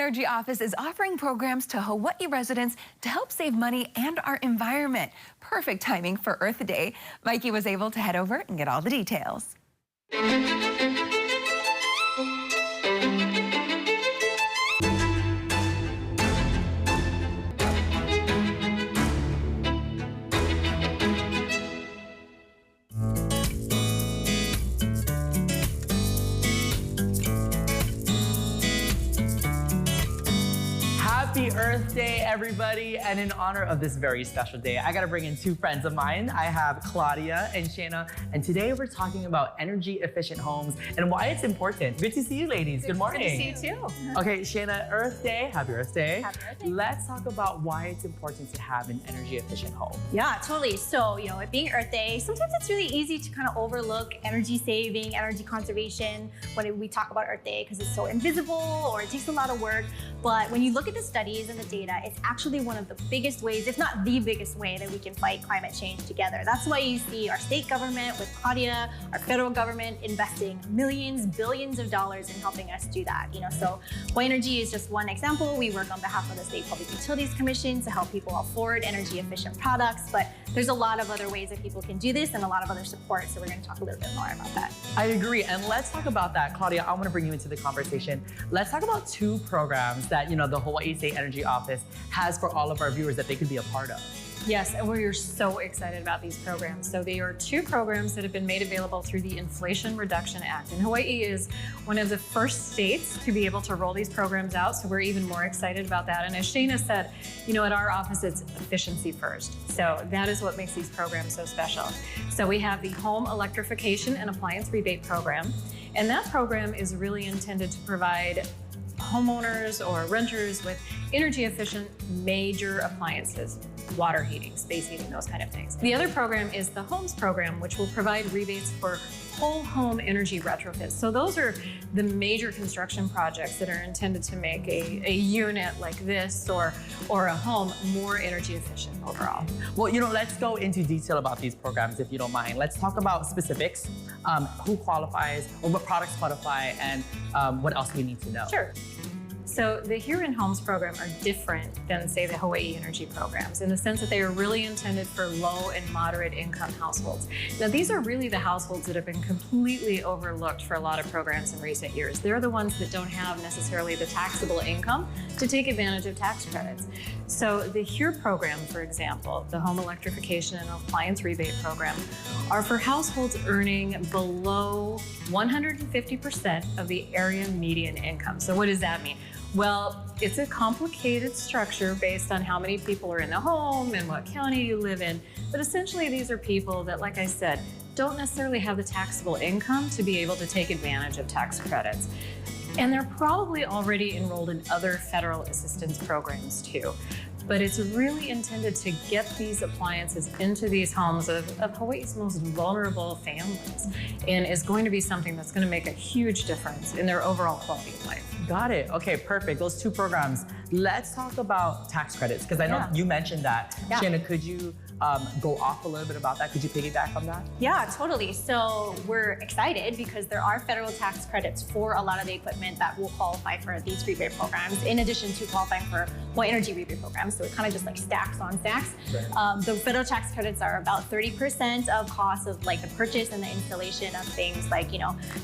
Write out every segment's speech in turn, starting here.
Energy Office is offering programs to Hawaii residents to help save money and our environment. Perfect timing for Earth Day. Mikey was able to head over and get all the details. Happy Earth Day, everybody. And in honor of this very special day, I gotta bring in two friends of mine. I have Claudia and Shayna, and today we're talking about energy efficient homes and why it's important. Good to see you, ladies. Good morning. Good to see you too. Okay, Shayna, Earth Day. Happy Earth Day. Happy Earth Day. Let's talk about why it's important to have an energy efficient home. Yeah, totally. So, it being Earth Day, sometimes it's really easy to kind of overlook energy saving, energy conservation when we talk about Earth Day because it's so invisible or it takes a lot of work. But when you look at the studies and the data, it's actually one of the biggest ways, if not the biggest way, that we can fight climate change together. That's why you see our state government with Claudia, our federal government investing millions, billions of dollars in helping us do that. So Hawaii Energy is just one example. We work on behalf of the State Public Utilities Commission to help people afford energy efficient products. But there's a lot of other ways that people can do this and a lot of other support. So we're going to talk a little bit more about that. I agree. And let's talk about that. Claudia, I want to bring you into the conversation. Let's talk about two programs that, the Hawaii State Energy Office has for all of our viewers that they could be a part of. Yes, and we're so excited about these programs. So they are two programs that have been made available through the Inflation Reduction Act. And Hawaii is one of the first states to be able to roll these programs out. So we're even more excited about that. And as Shayna said, at our office, it's efficiency first. So that is what makes these programs so special. So we have the Home Electrification and Appliance Rebate Program. And that program is really intended to provide homeowners or renters with energy efficient major appliances, water heating, space heating, those kind of things. The other program is the Homes program, which will provide rebates for whole home energy retrofits. So those are the major construction projects that are intended to make a unit like this or a home more energy efficient overall. Well, let's go into detail about these programs if you don't mind. Let's talk about specifics, who qualifies or what products qualify and what else we need to know. Sure. So the Here in Homes program are different than, say, the Hawaii Energy programs in the sense that they are really intended for low and moderate income households. Now, these are really the households that have been completely overlooked for a lot of programs in recent years. They're the ones that don't have necessarily the taxable income to take advantage of tax credits. So the HERE program, for example, the Home Electrification and Appliance Rebate Program, are for households earning below 150% of the area median income. So what does that mean? Well, it's a complicated structure based on how many people are in the home and what county you live in. But essentially, these are people that, like I said, don't necessarily have the taxable income to be able to take advantage of tax credits. And they're probably already enrolled in other federal assistance programs too. But it's really intended to get these appliances into these homes of Hawaii's most vulnerable families, and is going to be something that's going to make a huge difference in their overall quality of life. Got it. Okay, perfect. Those two programs. Let's talk about tax credits, because I know you mentioned that. Yeah. Shayna, could you go off a little bit about that? Could you piggyback on that? Yeah, totally. So we're excited because there are federal tax credits for a lot of the equipment that will qualify for these rebate programs, in addition to qualifying for Hawaii Energy rebate programs. So it kind of just like stacks on stacks. Right. The federal tax credits are about 30% of costs of like the purchase and the installation of things like,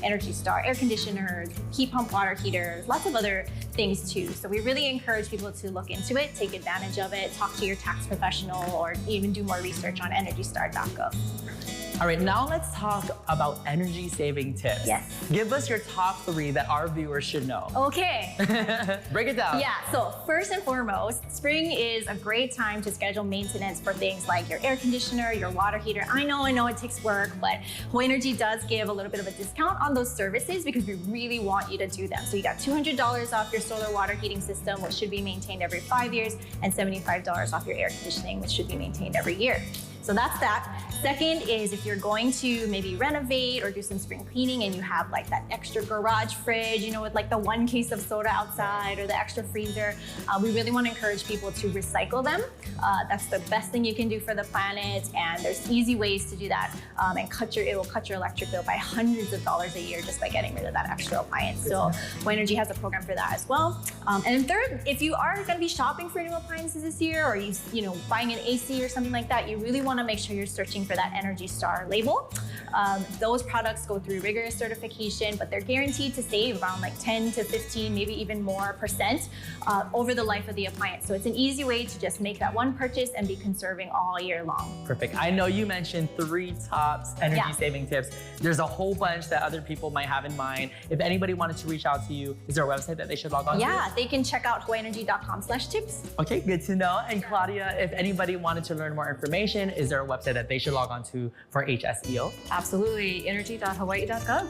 Energy Star air conditioners, heat pump water heaters, lots of other things too. So we really encourage people to look into it, take advantage of it, talk to your tax professional, or even do more research on EnergyStar.gov. All right, now let's talk about energy saving tips. Yes. Give us your top 3 that our viewers should know. Okay. Break it down. Yeah, so first and foremost, spring is a great time to schedule maintenance for things like your air conditioner, your water heater. I know it takes work, but Hawaii Energy does give a little bit of a discount on those services because we really want you to do them. So you got $200 off your solar water heating system, which should be maintained every 5 years, and $75 off your air conditioning, which should be maintained every year. So that's that. Second is if you're going to maybe renovate or do some spring cleaning and you have like that extra garage fridge, you know, with like the 1 case of soda outside or the extra freezer, we really want to encourage people to recycle them. That's the best thing you can do for the planet, and there's easy ways to do that, and it will cut your electric bill by hundreds of dollars a year just by getting rid of that extra appliance. So Hawaii Energy has a program for that as well. And then third, if you are going to be shopping for new appliances this year, or you know, buying an AC or something like that, you really want to make sure you're searching for that Energy Star label. Those products go through rigorous certification, but they're guaranteed to save around like 10 to 15, maybe even more % over the life of the appliance. So it's an easy way to just make that one purchase and be conserving all year long. Perfect. I know you mentioned 3 top energy saving tips. There's a whole bunch that other people might have in mind. If anybody wanted to reach out to you, is there a website that they should log on to? Yeah, they can check out hawaiienergy.com/tips. Okay, good to know. And Claudia, if anybody wanted to learn more information, is there a website that they should log on to for HSEO? Absolutely, energy.hawaii.gov.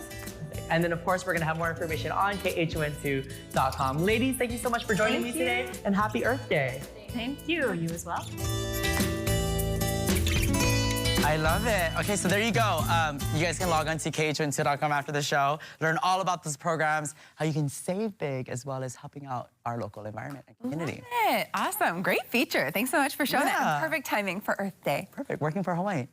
And then of course, we're gonna have more information on khon2.com. Ladies, thank you so much for joining me today, and happy Earth Day. Thank you. You as well. I love it. Okay, so there you go. You guys can log on to khon2.com after the show, learn all about those programs, how you can save big, as well as helping out our local environment and community. Love it. Awesome. Great feature. Thanks so much for showing that. Yeah. And perfect timing for Earth Day. Perfect. Working for Hawaii.